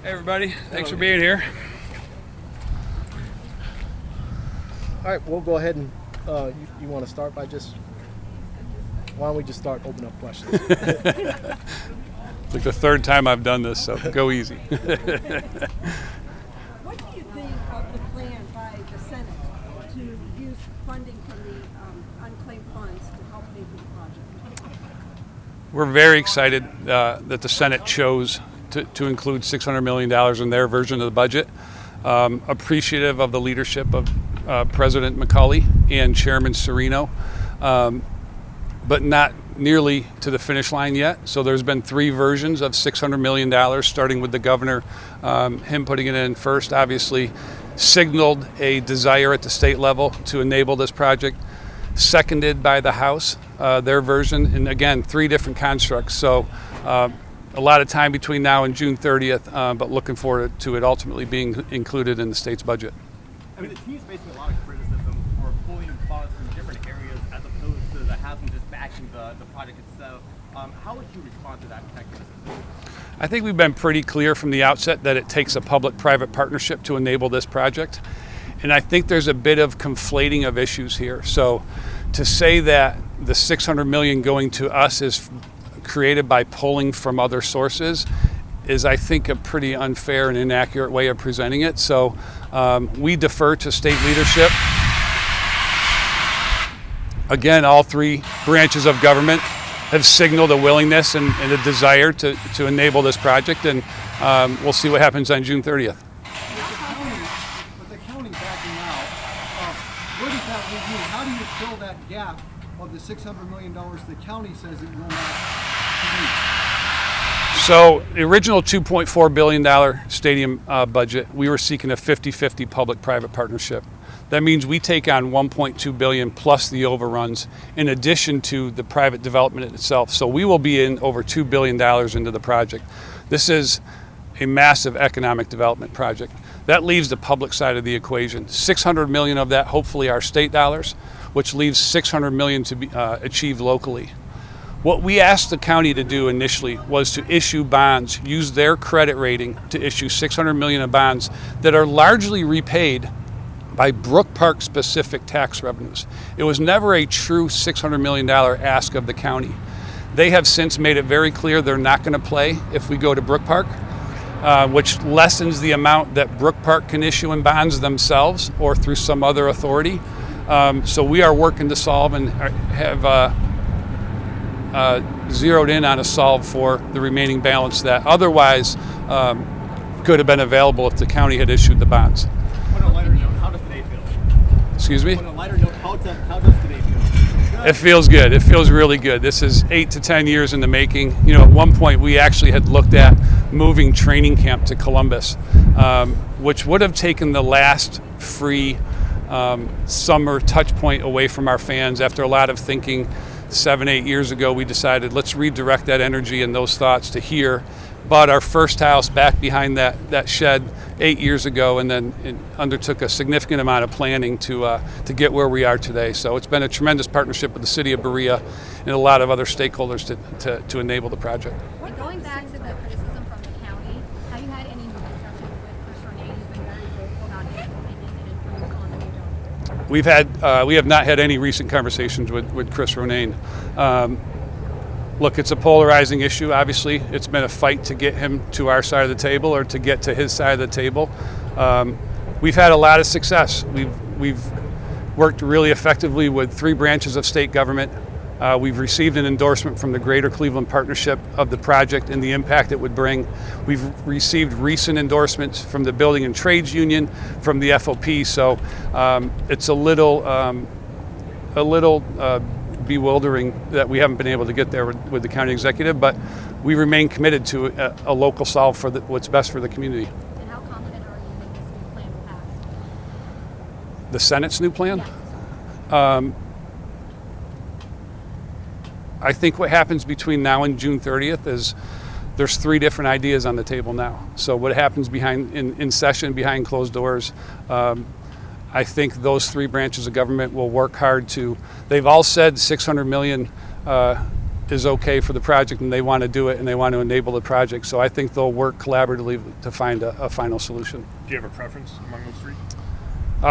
Hey everybody, thanks for being here. All right, we'll go ahead and you want to start by why don't we just start open up questions? It's like the third time I've done this, so go easy. What do you think of the plan by the Senate to use funding from the unclaimed funds to help pay for the project? We're very excited that the Senate chose to include $600 million in their version of the budget. Appreciative of the leadership of President McCauley and Chairman Serino, but not nearly to the finish line yet. So there's been three versions of $600 million, starting with the governor, him putting it in first, obviously signaled a desire at the state level to enable this project, seconded by the House, their version, and again, three different constructs. So a lot of time between now and June 30th, but looking forward to it ultimately being included in the state's budget. I mean, the team's facing a lot of criticism for pulling funds from different areas as opposed to the housing just backing the project itself. How would you respond to that criticism? I think we've been pretty clear from the outset that it takes a public-private partnership to enable this project. And I think there's a bit of conflating of issues here. So to say that the $600 million going to us is created by pulling from other sources is, I think, a pretty unfair and inaccurate way of presenting it. So we defer to state leadership. Again, all three branches of government have signaled a willingness and a desire to enable this project, and we'll see what happens on June 30th. With the county backing out, where does that leave you? How do you fill that gap of the $600 million the county says it will not meet? So the original $2.4 billion stadium budget, we were seeking a 50-50 public-private partnership. That means we take on $1.2 billion plus the overruns in addition to the private development itself. So we will be in over $2 billion into the project. This is a massive economic development project. That leaves the public side of the equation. $600 million of that hopefully are state dollars, which leaves $600 million to be achieved locally. What we asked the county to do initially was to issue bonds, use their credit rating to issue $600 million of bonds that are largely repaid by Brook Park specific tax revenues. It was never a true $600 million ask of the county. They have since made it very clear they're not going to play if we go to Brook Park, which lessens the amount that Brook Park can issue in bonds themselves or through some other authority. So we are working to solve and have zeroed in on a solve for the remaining balance that otherwise could have been available if the county had issued the bonds. On a lighter note, how does today feel? Excuse me? On a lighter note, how does today feel? It feels good. It feels really good. This is 8 to 10 years in the making. You know, at one point we actually had looked at moving training camp to Columbus, which would have taken the last free summer touch point away from our fans. After a lot of thinking 7-8 years ago, we decided let's redirect that energy and those thoughts to here. Bought our first house back behind that shed 8 years ago, and then undertook a significant amount of planning to get where we are today. So it's been a tremendous partnership with the city of Berea and a lot of other stakeholders to enable the project. Going back to the criticism from the county, have you had any discussions with Chris Renee, who's been very vocal about his opinions and influence on the new job? We have not had any recent conversations with Chris Ronayne. Look, it's a polarizing issue. Obviously, it's been a fight to get him to our side of the table or to get to his side of the table. We've had a lot of success. We've worked really effectively with three branches of state government. We've received an endorsement from the Greater Cleveland Partnership of the project and the impact it would bring. We've received recent endorsements from the Building and Trades Union, from the FOP. So it's a little bewildering that we haven't been able to get there with the county executive, but we remain committed to a local solve for what's best for the community. And how confident are you that this new plan will pass? The Senate's new plan? Yes. I think what happens between now and June 30th is there's three different ideas on the table now. So what happens in session behind closed doors, I think those three branches of government will work hard they've all said $600 million is okay for the project and they want to do it and they want to enable the project. So I think they'll work collaboratively to find a final solution. Do you have a preference among those three?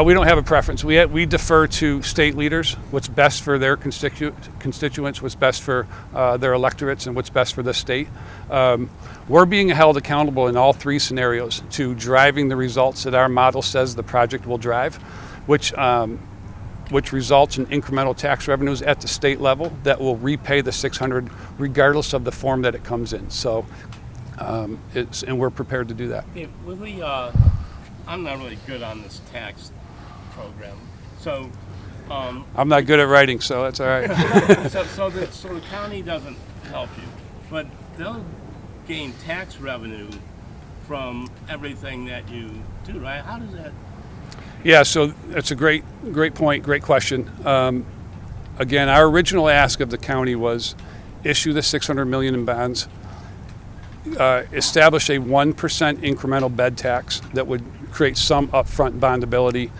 We don't have a preference. We defer to state leaders, what's best for their constituents, what's best for their electorates, and what's best for the state. We're being held accountable in all three scenarios to driving the results that our model says the project will drive, which results in incremental tax revenues at the state level that will repay the 600 regardless of the form that it comes in. So, and we're prepared to do that. I'm not really good on this tax program, so I'm not good at writing, so that's all right. so the county doesn't help you, but they'll gain tax revenue from everything that you do, right? How does that? Yeah, so that's a great point, great question. Again, our original ask of the county was issue the $600 million in bonds, establish a 1% incremental bed tax that would create some upfront bondability.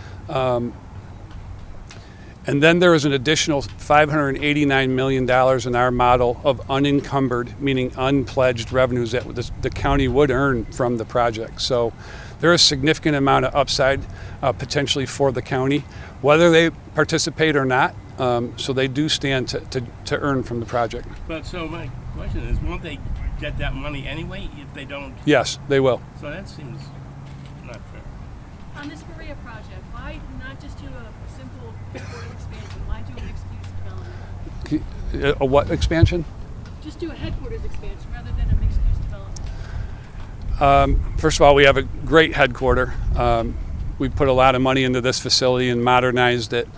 And then there is an additional $589 million in our model of unencumbered, meaning unpledged revenues that the county would earn from the project. So there is a significant amount of upside potentially for the county, whether they participate or not. So they do stand to earn from the project. But so my question is, won't they get that money anyway if they don't? Yes, they will. So that seems not fair. On this Maria project, why not just do a simple headquarters expansion? Why do a mixed-use development? A what expansion? Just do a headquarters expansion rather than a mixed-use development. First of all, we have a great headquarter. We put a lot of money into this facility and modernized it.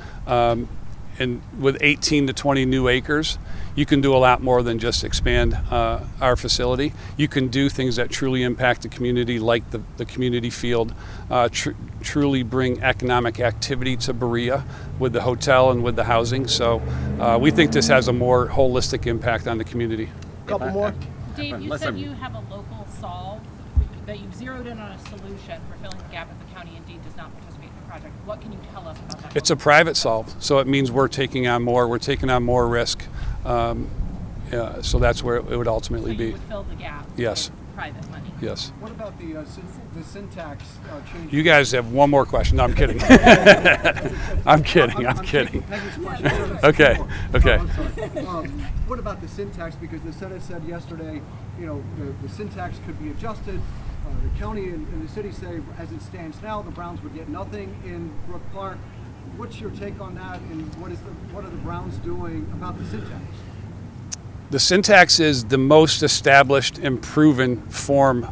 And with 18 to 20 new acres, you can do a lot more than just expand our facility. You can do things that truly impact the community, like the community field, truly bring economic activity to Berea with the hotel and with the housing. So we think this has a more holistic impact on the community. Couple more. Dave, you said you have a local solve, that you've zeroed in on a solution for filling the gap if the county indeed does not participate in the project. What can you tell us about that? It's a private solve, so it means we're taking on more risk. So that's where it would ultimately So you be. would fill the gap Yes. with private money. Yes. What about the syntax change? You guys have one more question. No, I'm kidding. I'm kidding. taking Peggy's question. Okay. Okay. I'm sorry. What about the syntax? Because the Senate said yesterday, the syntax could be adjusted. The county and the city say, as it stands now, the Browns would get nothing in Brook Park. What's your take on that, and what are the Browns doing about the syntax? The syntax is the most established and proven form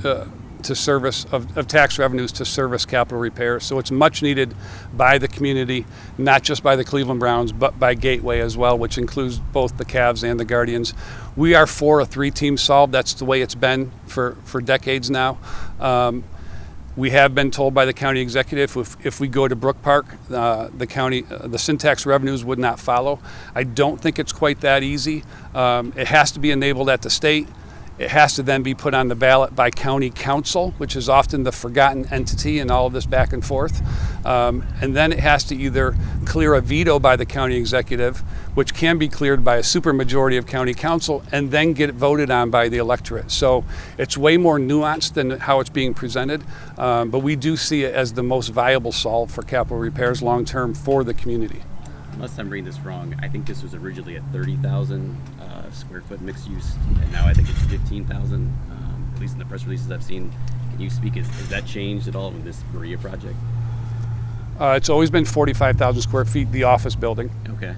to service of tax revenues to service capital repairs. So it's much needed by the community, not just by the Cleveland Browns, but by Gateway as well, which includes both the Cavs and the Guardians. We are for a three-team solve. That's the way it's been for decades now. We have been told by the county executive if we go to Brook Park, the syntax revenues would not follow. I don't think it's quite that easy. It has to be enabled at the state. It has to then be put on the ballot by county council, which is often the forgotten entity in all of this back and forth. And then it has to either clear a veto by the county executive, which can be cleared by a supermajority of county council, and then get it voted on by the electorate. So it's way more nuanced than how it's being presented, but we do see it as the most viable solve for capital repairs long term for the community. Unless I'm reading this wrong, I think this was originally a 30,000 square foot mixed use, and now I think it's 15,000, at least in the press releases I've seen. Can you speak, has that changed at all with this Maria project? It's always been 45,000 square feet, the office building. Okay.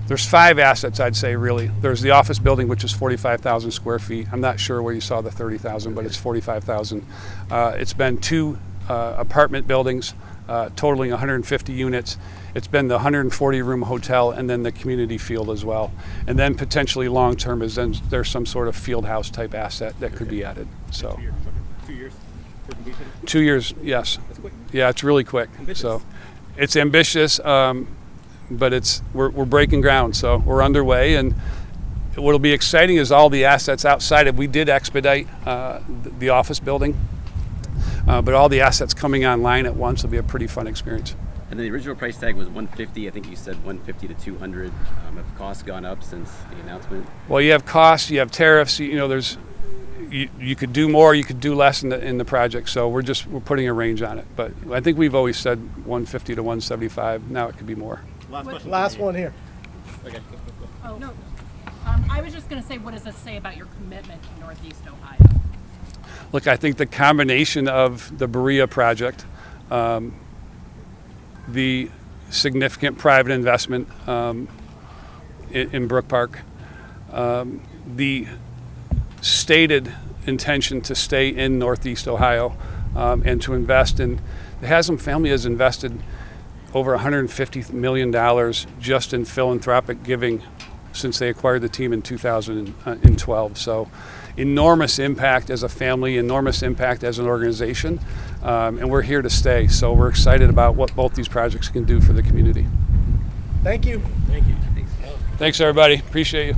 There's 5 assets, I'd say, really. There's the office building, which is 45,000 square feet. I'm not sure where you saw the 30,000, but it's 45,000. It's been 2 apartment buildings, totaling 150 units. It's been the 140-room hotel and then the community field as well. And then potentially long-term is then there's some sort of field house type asset that could be added. So 2 years for completion? 2 years, yes. That's quick. Yeah, it's really quick. Ambitious. So it's ambitious, but we're breaking ground. So we're underway, and what'll be exciting is all the assets outside of. We did expedite the office building, but all the assets coming online at once will be a pretty fun experience. And then the original price tag was 150. I think you said 150 to 200. Have costs gone up since the announcement? Well, you have costs, you have tariffs. There's you could do more, you could do less in the project. So we're putting a range on it. But I think we've always said 150 to 175. Now it could be more. Last question. Last one here. Okay. Oh, no. I was just going to say, what does this say about your commitment to Northeast Ohio? Look, I think the combination of the Berea project, the significant private investment in Brook Park, the stated intention to stay in Northeast Ohio and to invest in, the Haslam family has invested over $150 million just in philanthropic giving since they acquired the team in 2012. So enormous impact as a family, enormous impact as an organization, and we're here to stay. So we're excited about what both these projects can do for the community. Thank you. Thank you. Thanks, everybody. Appreciate you.